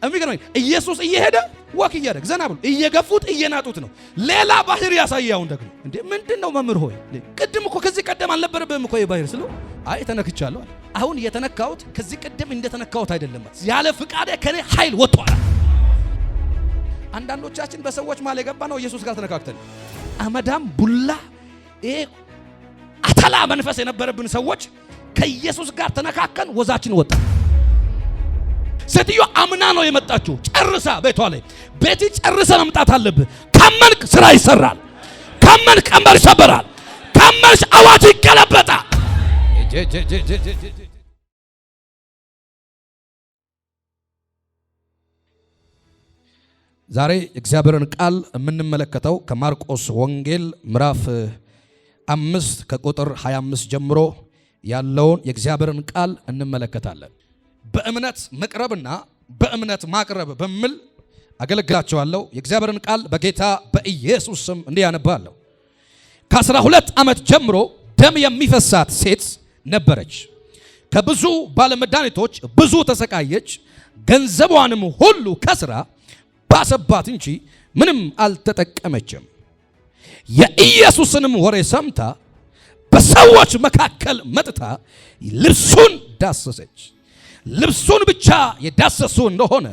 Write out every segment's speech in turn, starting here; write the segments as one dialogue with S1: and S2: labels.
S1: የሚገርመኝ ኢየሱስ እየሄደ ወክ እያደረገ ዘና ብሎ እየገፉት እየናጡት ነው። ሌላ ባህር ያሳያውን ደግሞ እንዴ ምንድነው መምህር ሆይ ቅድም እኮ ከዚህ ቀደም አልነበረብህም እኮ የባህር ስለው አይ ተነክቻለሁ አለ። አሁን የተነካሁት ከዚህ ቀደም እንደተነካሁት አይደለም፣ ያለ ፍቃዴ ከኔ ኃይል ወጥቷል። አንዳንዶቻችን በሰዎች ማለ የገባ ነው ኢየሱስ ጋር ተነካክተን አመዳም ቡላ አተላ መንፈስ የነበረብን ሰዎች ከኢየሱስ ጋር ተነካከን ወዛችን ወጣ። ሴትዮ አምና ነው የመጣችው ጨርሳ ቤቷ ላይ ቤት ጨርሰ መምጣት አለብህ። ካመንክ ስራ ይሰራል፣ ካመንክ ቀንበር ይሰበራል፣ ካመንክ አዋጅ ይገለበጣል። ዛሬ እግዚአብሔርን ቃል የምንመለከተው ከማርቆስ ወንጌል ምዕራፍ 5 ከቁጥር 25 ጀምሮ ያለውን የእግዚአብሔርን ቃል እንመለከታለን። በእምነት መቅረብና በእምነት ማቅረብ በሚል አገለግላችኋለሁ። የእግዚአብሔርን ቃል በጌታ በኢየሱስ ስም እንዲህ ያነባለሁ። ከ12 ዓመት ጀምሮ ደም የሚፈሳት ሴት ነበረች። ከብዙ ባለመድኃኒቶች ብዙ ተሰቃየች። ገንዘቧንም ሁሉ ከስራ ባሰባት እንጂ ምንም አልተጠቀመችም። የኢየሱስንም ወሬ ሰምታ በሰዎች መካከል መጥታ ልብሱን ዳሰሰች። ልብሱን ብቻ የዳሰሱ እንደሆነ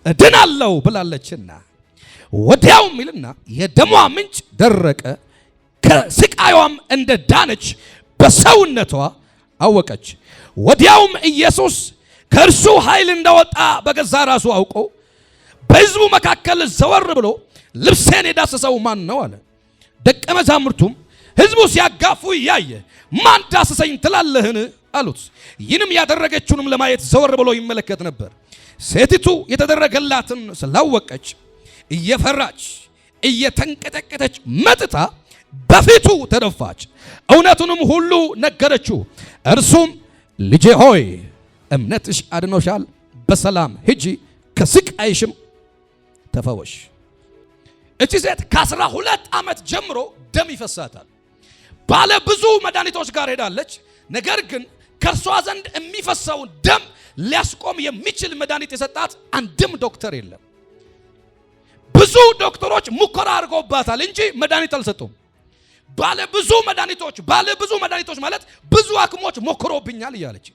S1: እድናለሁ ብላለችና ወዲያውም ይልና የደሟ ምንጭ ደረቀ፣ ከስቃዩም እንደ ዳነች በሰውነቷ አወቀች። ወዲያውም ኢየሱስ ከእርሱ ኃይል እንደወጣ በገዛ ራሱ አውቆ በሕዝቡ መካከል ዘወር ብሎ ልብሴን የዳሰሰው ማን ነው አለ። ደቀ መዛሙርቱም ሕዝቡ ሲያጋፉ እያየ ማን ዳሰሰኝ ትላለህን አሉት። ይህንም ያደረገችውንም ለማየት ዘወር ብሎ ይመለከት ነበር። ሴቲቱ የተደረገላትን ስላወቀች እየፈራች እየተንቀጠቀጠች መጥታ በፊቱ ተደፋች፣ እውነቱንም ሁሉ ነገረችው። እርሱም ልጄ ሆይ እምነትሽ አድኖሻል፣ በሰላም ሂጂ፣ ከስቃይሽም ተፈወሽ። እቺ ሴት ከ12 ዓመት ጀምሮ ደም ይፈሳታል። ባለ ብዙ መድኃኒቶች ጋር ሄዳለች። ነገር ግን ከእርሷ ዘንድ የሚፈሰውን ደም ሊያስቆም የሚችል መድኃኒት የሰጣት አንድም ዶክተር የለም። ብዙ ዶክተሮች ሙከራ አድርገውባታል እንጂ መድኃኒት አልሰጡም። ባለ ብዙ መድኃኒቶች ማለት ብዙ ሐኪሞች ሞክሮብኛል እያለች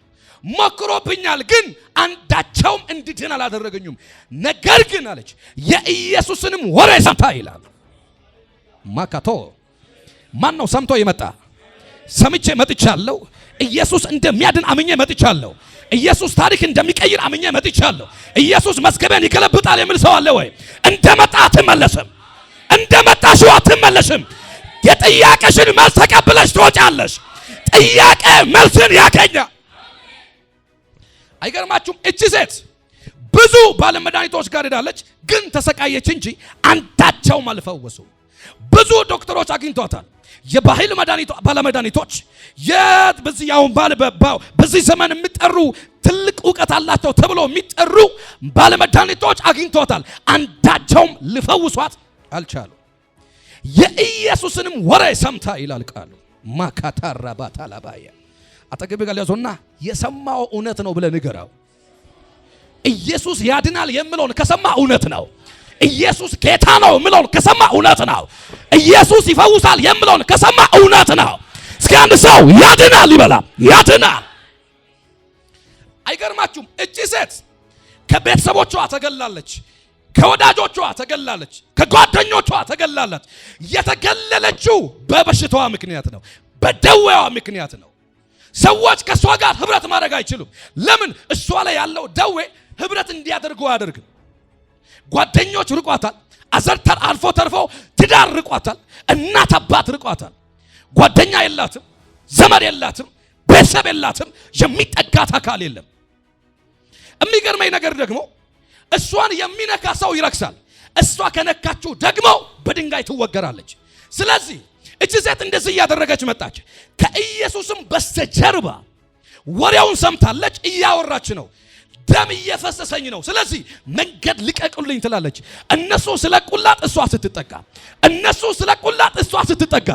S1: ሞክሮብኛል፣ ግን አንዳቸውም እንድድን አላደረገኝም። ነገር ግን አለች የኢየሱስንም ወሬ ሰምታ ይላል ማካቶ ማን ነው ሰምቶ የመጣ? ሰምቼ መጥቻለሁ። ኢየሱስ እንደሚያድን አምኜ መጥቻለሁ። ኢየሱስ ታሪክ እንደሚቀይር አምኜ መጥቻለሁ። ኢየሱስ መስገበን ይገለብጣል የሚል ሰው አለ ወይ? እንደመጣ አትመለስም፣ እንደመጣሽው አትመለስም። የጥያቄሽን መልስ ተቀብለሽ ትወጫለሽ። ጥያቄ መልስን ያገኛል። አይገርማችሁም? እቺ ሴት ብዙ ባለመድኃኒቶች ጋር ሄዳለች፣ ግን ተሰቃየች እንጂ አንዳቸውም አልፈወሱ። ብዙ ዶክተሮች አግኝቷታል። የባህል ባለመድኃኒቶች በዚህ ዘመን የሚጠሩ ትልቅ ዕውቀት አላቸው ተብሎ የሚጠሩ ባለመድኃኒቶች አግኝቷታል። አንዳቸውም ሊፈውሷት አልቻሉ። የኢየሱስንም ወሬ ሰምታ ይላል ቃሉ ማካታራ ባታላባያ አጠገብ ጋር ያዞና የሰማው እውነት ነው ብለህ ንገረው። ኢየሱስ ያድናል የሚለውን ከሰማ እውነት ነው። ኢየሱስ ጌታ ነው የሚለውን ከሰማ እውነት ነው። ኢየሱስ ይፈውሳል የሚለውን ከሰማ እውነት ነው። እስኪ አንድ ሰው ያድናል ይበላ። ያድናል። አይገርማችሁም? እቺ ሴት ከቤተሰቦቿ ተገላለች፣ ከወዳጆቿ ተገላለች፣ ከጓደኞቿ ተገላለች። የተገለለችው በበሽታዋ ምክንያት ነው፣ በደዌዋ ምክንያት ነው። ሰዎች ከሷ ጋር ህብረት ማድረግ አይችሉም። ለምን? እሷ ላይ ያለው ደዌ ህብረት እንዲያደርጉ አያደርግም። ጓደኞች ርቋታል። አዘርተር አልፎ ተርፎ ትዳር ርቋታል። እናት አባት ርቋታል። ጓደኛ የላትም፣ ዘመድ የላትም፣ ቤተሰብ የላትም፣ የሚጠጋት አካል የለም። የሚገርመኝ ነገር ደግሞ እሷን የሚነካ ሰው ይረክሳል። እሷ ከነካችው ደግሞ በድንጋይ ትወገራለች። ስለዚህ እቺ ሴት እንደዚህ እያደረገች መጣች። ከኢየሱስም በስተጀርባ ወሬውን ሰምታለች። እያወራች ነው። ደም እየፈሰሰኝ ነው፣ ስለዚህ መንገድ ልቀቁልኝ ትላለች። እነሱ ስለቁላት እሷ ስትጠጋ፣ እነሱ ስለቁላት እሷ ስትጠጋ፣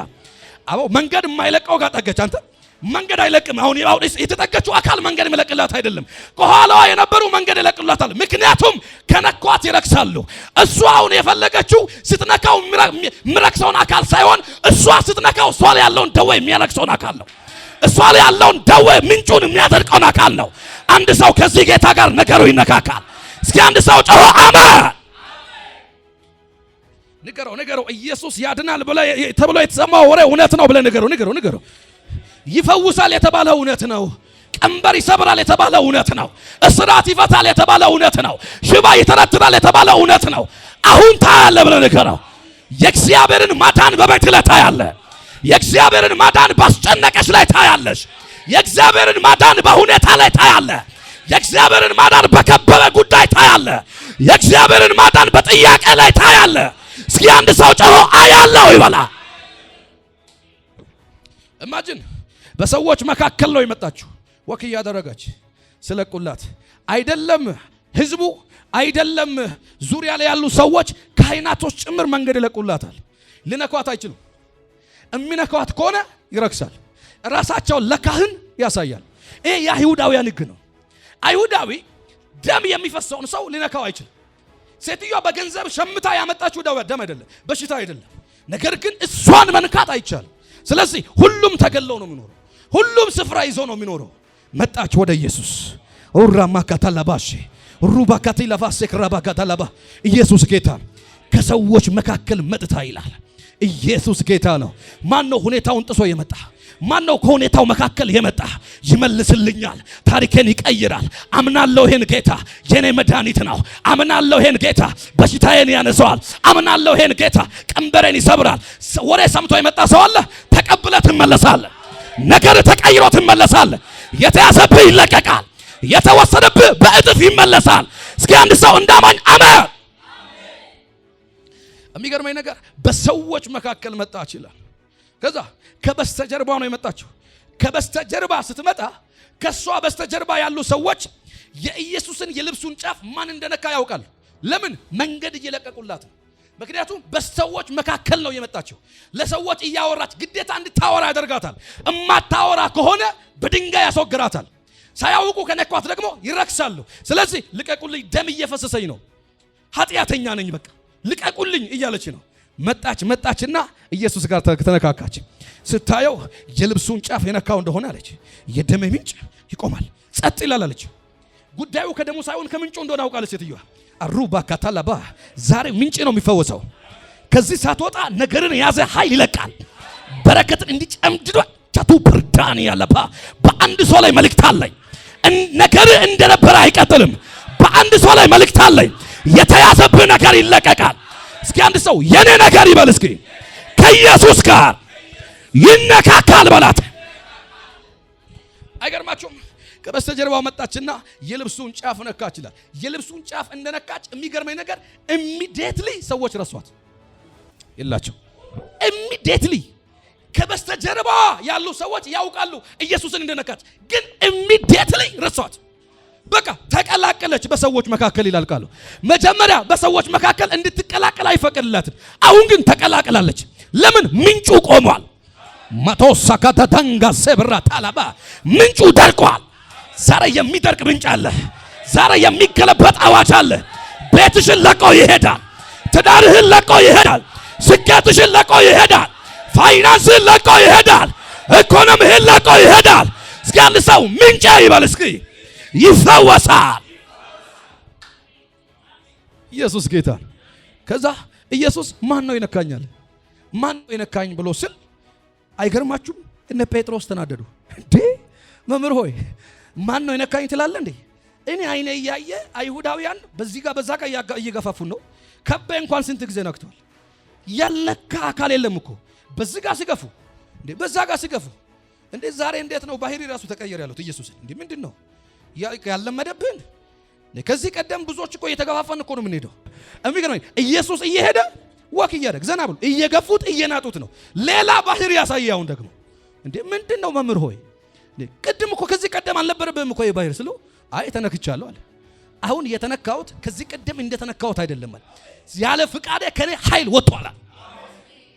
S1: አዎ መንገድ የማይለቀው ጋር ጠገች። አንተ መንገድ አይለቅም። አሁን የተጠገችው አካል መንገድ የሚለቅላት አይደለም። ከኋላዋ የነበሩ መንገድ ይለቅላታል። ምክንያቱም ከነኳት ይረክሳሉ። እሷ አሁን የፈለገችው ስትነካው የሚረክሰውን አካል ሳይሆን እሷ ስትነካው እሷ ላይ ያለውን ደዌ የሚያረክሰውን አካል ነው። እሷ ላይ ያለውን ደዌ ምንጩን የሚያደርቀውን አካል ነው። አንድ ሰው ከዚህ ጌታ ጋር ነገሩ ይነካካል። እስኪ አንድ ሰው ጮሆ አሜን ንገረው። ኢየሱስ ያድናል ተብሎ የተሰማው ወሬ እውነት ነው ብለህ ንገረው። ይፈውሳል የተባለው እውነት ነው። ቀንበር ይሰብራል የተባለው እውነት ነው። እስራት ይፈታል የተባለው እውነት ነው። ሽባ ይተረትራል የተባለው እውነት ነው። አሁን ታያለህ ብለህ ንገረው። የእግዚአብሔርን ማዳን በቤት ላይ ታያለህ። የእግዚአብሔርን ማዳን ባስጨነቀሽ ላይ ታያለሽ። የእግዚአብሔርን ማዳን በሁኔታ ላይ ታያለህ። የእግዚአብሔርን ማዳን በከበበ ጉዳይ ታያለህ። የእግዚአብሔርን ማዳን በጥያቄ ላይ ታያለህ። እስኪ አንድ ሰው ጮሆ አያለው ይበላ። ኢማጂን በሰዎች መካከል ነው የመጣችው። ወክ እያደረገች ስለቁላት አይደለም ህዝቡ አይደለም ዙሪያ ላይ ያሉ ሰዎች ካህናቶች ጭምር መንገድ ይለቁላታል። ሊነኳት አይችሉም። የሚነኳት ከሆነ ይረክሳል። ራሳቸው ለካህን ያሳያል። ይሄ የአይሁዳውያን ሕግ ነው። አይሁዳዊ ደም የሚፈሰውን ሰው ሊነካው አይችልም። ሴትዮዋ በገንዘብ ሸምታ ያመጣችው ደም አይደለም፣ በሽታ አይደለም። ነገር ግን እሷን መንካት አይቻልም። ስለዚህ ሁሉም ተገለው ነው የሚኖረው። ሁሉም ስፍራ ይዞ ነው የሚኖረው። መጣች ወደ ኢየሱስ ኡራማካታላባሽ ሩባካቲላቫስ ክራባካታላባ ኢየሱስ ጌታ ከሰዎች መካከል መጥታ ይላል። ኢየሱስ ጌታ ነው። ማን ነው ሁኔታውን ጥሶ የመጣ? ማን ነው ከሁኔታው መካከል የመጣ? ይመልስልኛል፣ ታሪኬን ይቀይራል። አምናለሁ ይሄን ጌታ የኔ መድኃኒት ነው። አምናለሁ ይሄን ጌታ በሽታዬን ያነሳዋል። አምናለሁ ይሄን ጌታ ቀንበሬን ይሰብራል። ወሬ ሰምቶ የመጣ ሰው አለ። ተቀብለህ ትመለሳለህ። ነገር ተቀይሮ ትመለሳለህ። የተያዘብህ ይለቀቃል። የተወሰደብህ በእጥፍ ይመለሳል። እስኪ አንድ ሰው እንዳማኝ አሜን። የሚገርመኝ ነገር በሰዎች መካከል መጣች ይላል። ከዛ ከበስተጀርባ ነው የመጣችው። ከበስተጀርባ ስትመጣ ከሷ በስተጀርባ ያሉ ሰዎች የኢየሱስን የልብሱን ጫፍ ማን እንደነካ ያውቃል። ለምን? መንገድ እየለቀቁላት። ምክንያቱም በሰዎች መካከል ነው የመጣችው። ለሰዎች እያወራች ግዴታ እንድታወራ ያደርጋታል። እማታወራ ከሆነ በድንጋይ ያስወግራታል። ሳያውቁ ከነኳት ደግሞ ይረክሳሉ። ስለዚህ ልቀቁልኝ፣ ደም እየፈሰሰኝ ነው፣ ኃጢአተኛ ነኝ፣ በቃ ልቀቁልኝ እያለች ነው። መጣችና ኢየሱስ ጋር ተነካካች። ስታየው የልብሱን ጫፍ የነካው እንደሆነ አለች የደም ምንጭ ይቆማል፣ ጸጥ ይላል አለች። ጉዳዩ ከደሙ ሳይሆን ከምንጩ እንደሆነ አውቃለች ሴትዮዋ። አሩባ ካታላባ ዛሬ ምንጭ ነው የሚፈወሰው። ከዚህ ሳትወጣ ነገርን የያዘ ኃይል ይለቃል። በረከትን እንዲጨምድዷ ቻቱ ብርዳን ያለባ በአንድ ሰው ላይ መልእክት አለኝ። ነገር እንደነበረ አይቀጥልም። በአንድ ሰው ላይ መልእክት አለኝ። የተያዘብህ ነገር ይለቀቃል። እስኪ አንድ ሰው የኔ ነገር ይበል። እስኪ ከኢየሱስ ጋር ይነካካል በላት። አይገርማችሁም? ከበስተጀርባው መጣችና የልብሱን ጫፍ ነካች ይላል። የልብሱን ጫፍ እንደነካች የሚገርመኝ ነገር ኢሚዲየትሊ ሰዎች ረሷት ይላቸው። ኢሚዲየትሊ ከበስተጀርባ ያሉ ሰዎች ያውቃሉ ኢየሱስን እንደነካች፣ ግን ኢሚዲየትሊ ረሷት። በቃ ተቀላቀለች በሰዎች መካከል ይላል ቃሉ። መጀመሪያ በሰዎች መካከል እንድትቀላቀል አይፈቀድላትም። አሁን ግን ተቀላቀላለች። ለምን? ምንጩ ቆሟል። ማቶሳካታ ታንጋ ሰብራ ታላባ ምንጩ ደርቋል። ዛሬ የሚደርቅ ምንጭ አለ። ዛሬ የሚገለበጥ አዋጅ አለ። ቤትሽን ለቆ ይሄዳል። ትዳርህን ለቆ ይሄዳል። ስኬትሽን ለቆ ይሄዳል። ፋይናንስህን ለቆ ይሄዳል። ኢኮኖሚህን ለቆ ይሄዳል። እስኪ አንድ ሰው ምንጭ ይበል እስኪ። ይፈወሳል። ኢየሱስ ጌታ። ከዛ ኢየሱስ ማን ነው ይነካኛል? ማን ነው ይነካኝ ብሎ ስል አይገርማችሁም? እነ ጴጥሮስ ተናደዱ። እንዴ መምህር ሆይ ማን ነው ይነካኝ ትላለህ እንዴ? እኔ አይኔ እያየ አይሁዳውያን በዚህ ጋር በዛ ጋር እየገፋፉን ነው። ከበ እንኳን ስንት ጊዜ ነክቷል። ያለካ አካል የለም እኮ በዚህ ጋር ሲገፉ እንዴ በዛ ጋር ሲገፉ እንዴ ዛሬ እንዴት ነው ባህሪ ራሱ ተቀየረ ያሉት ኢየሱስ እንዴ ምንድነው ያለመደብን? ከዚህ ቀደም ብዙዎች እኮ እየተገፋፋን እኮ ነው የምንሄደው። የሚገርመኝ ኢየሱስ እየሄደ ወክ እያደረገ ዘና ብሎ እየገፉት እየናጡት ነው። ሌላ ባህሪ ያሳያውን ደግሞ እንዴ ምንድነው መምህር ሆይ ቅድም እኮ ከዚህ ቀደም አልነበረብህም እኮ የባህር ስለው አይ ተነክቻለሁ አለ። አሁን የተነካሁት ከዚህ ቀደም እንደተነካሁት አይደለም አለ። ያለ ፍቃዴ ከኔ ኃይል ወጥቷል።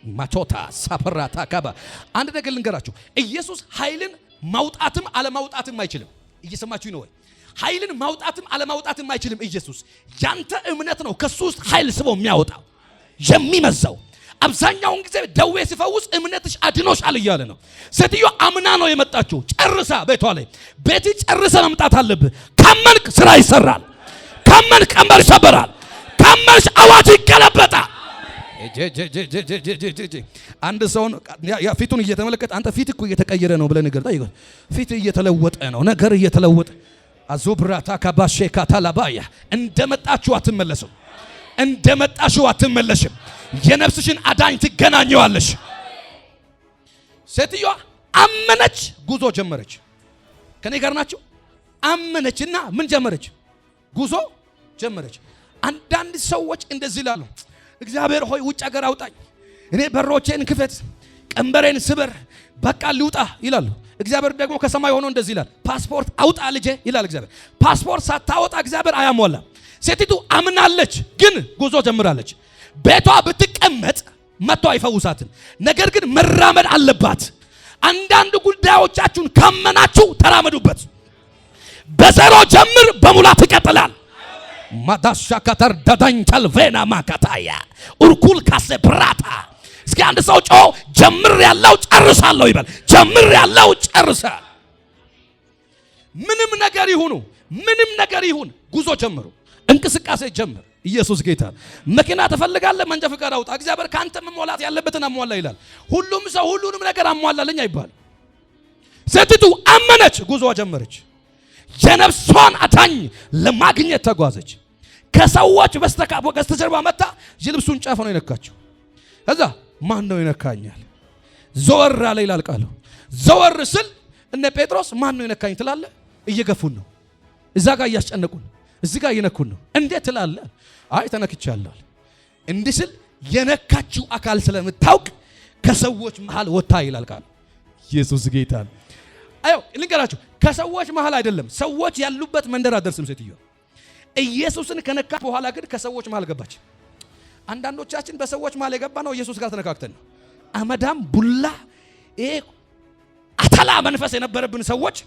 S1: ማቾታ ሳፈራታ ካባ አንድ ነገር ልንገራችሁ። ኢየሱስ ኃይልን ማውጣትም አለማውጣትም አይችልም። እየሰማችሁ ነው ወይ? ኃይልን ማውጣትም አለማውጣትም አይችልም ኢየሱስ። ያንተ እምነት ነው ከሱ ውስጥ ኃይል ስቦ የሚያወጣው የሚመዘው። አብዛኛውን ጊዜ ደዌ ሲፈውስ እምነትሽ አድኖሻል እያለ ነው። ሴትዮ አምና ነው የመጣችው ጨርሳ ቤቷ ላይ ቤት ጨርሰ መምጣት አለብህ። ካመንክ ስራ ይሰራል። ካመንክ ቀንበር ይሰበራል። ካመንሽ አዋጅ ይገለበጣል። አንድ ሰው ፊቱን እየተመለከተ አንተ ፊት እኮ እየተቀየረ ነው ብለህ ነገር ጠይቀው። ፊት እየተለወጠ ነው፣ ነገር እየተለወጠ አዙብራታ ካባሼ ካታላባያ እንደመጣችሁ አትመለሱም። እንደመጣችሁ አትመለሽም። የነፍስሽን አዳኝ ትገናኘዋለሽ። ሴትዮዋ አመነች፣ ጉዞ ጀመረች። ከኔ ጋር ናቸው። አመነችና ምን ጀመረች? ጉዞ ጀመረች። አንዳንድ ሰዎች እንደዚህ ይላሉ፣ እግዚአብሔር ሆይ ውጭ ሀገር አውጣኝ፣ እኔ በሮቼን ክፈት፣ ቀንበሬን ስበር፣ በቃ ልውጣ ይላሉ። እግዚአብሔር ደግሞ ከሰማይ ሆኖ እንደዚህ ይላል፣ ፓስፖርት አውጣ ልጄ ይላል እግዚአብሔር። ፓስፖርት ሳታወጣ እግዚአብሔር አያሟላም። ሴቲቱ አምናለች፣ ግን ጉዞ ጀምራለች። ቤቷ ብትቀመጥ መጥቶ አይፈውሳትም። ነገር ግን መራመድ አለባት። አንዳንድ ጉዳዮቻችሁን ካመናችሁ ተራመዱበት። በዘሮ ጀምር፣ በሙላት ይቀጥላል። ማዳሻ ከተር ዳዳኝ ተልቬና ማካታያ ኡርኩል ካሴ ብራታ። እስኪ አንድ ሰው ጮ ጀምር ያለው ጨርሳለሁ ይበል። ጀምር ያለው ጨርሳል። ምንም ነገር ይሁኑ፣ ምንም ነገር ይሁን፣ ጉዞ ጀምሩ፣ እንቅስቃሴ ጀምር። ኢየሱስ ጌታ። መኪና ትፈልጋለህ? መንጃ ፈቃድ አውጣ። እግዚአብሔር ካንተ መሟላት ያለበትን አሟላ ይላል። ሁሉም ሰው ሁሉንም ነገር አሟላለኝ አይባል። ሴቲቱ አመነች፣ ጉዞ ጀመረች። የነፍሷን አዳኝ ለማግኘት ተጓዘች። ከሰዎች በስተጀርባ መጣ። የልብሱን ጫፍ ነው የነካችው። ከዛ ማን ነው ይነካኛል? ዘወር አለ ይላል ቃሉ። ዘወር ስል እነ ጴጥሮስ ማን ነው ይነካኝ ትላለህ? እየገፉን ነው፣ እዛ ጋር እያስጨነቁን፣ እዚህ ጋር እየነኩን ነው። እንዴት ትላለህ? አይ ተነክቻለሁ። እንዲህ ስል የነካችው አካል ስለምታውቅ ከሰዎች መሃል ወጣ ይላል ቃሉ። ኢየሱስ ጌታ ነው። አዮ ልንገራችሁ፣ ከሰዎች መሃል አይደለም፣ ሰዎች ያሉበት መንደር አደርስም ሴትዮ። ኢየሱስን ከነካች በኋላ ግን ከሰዎች መሃል ገባች። አንዳንዶቻችን በሰዎች መሃል የገባ ነው ኢየሱስ ጋር ተነካክተን ነው። አመዳም ቡላ አተላ መንፈስ የነበረብን ሰዎች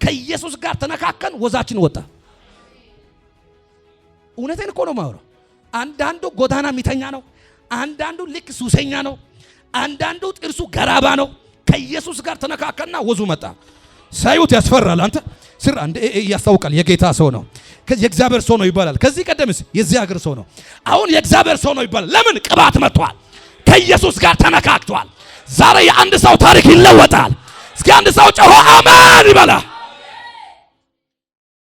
S1: ከኢየሱስ ጋር ተነካከን፣ ወዛችን ወጣ። እውነቴን እኮ ነው ማውራው። አንዳንዱ ጎዳና ሚተኛ ነው፣ አንዳንዱ ልክ ሱሰኛ ነው፣ አንዳንዱ ጥርሱ ገራባ ነው። ከኢየሱስ ጋር ተነካከና ወዙ መጣ። ሳይውት ያስፈራል። አንተ ስራ እንደ ያስታውቃል። የጌታ ሰው ነው፣ የእግዚአብሔር ሰው ነው ይባላል። ከዚህ ቀደምስ የዚህ ሀገር ሰው ነው፣ አሁን የእግዚአብሔር ሰው ነው ይባላል። ለምን? ቅባት መጥቷል፣ ከኢየሱስ ጋር ተነካክቷል። ዛሬ የአንድ ሰው ታሪክ ይለወጣል። እስኪ አንድ ሰው ጮሆ አሜን ይበላ።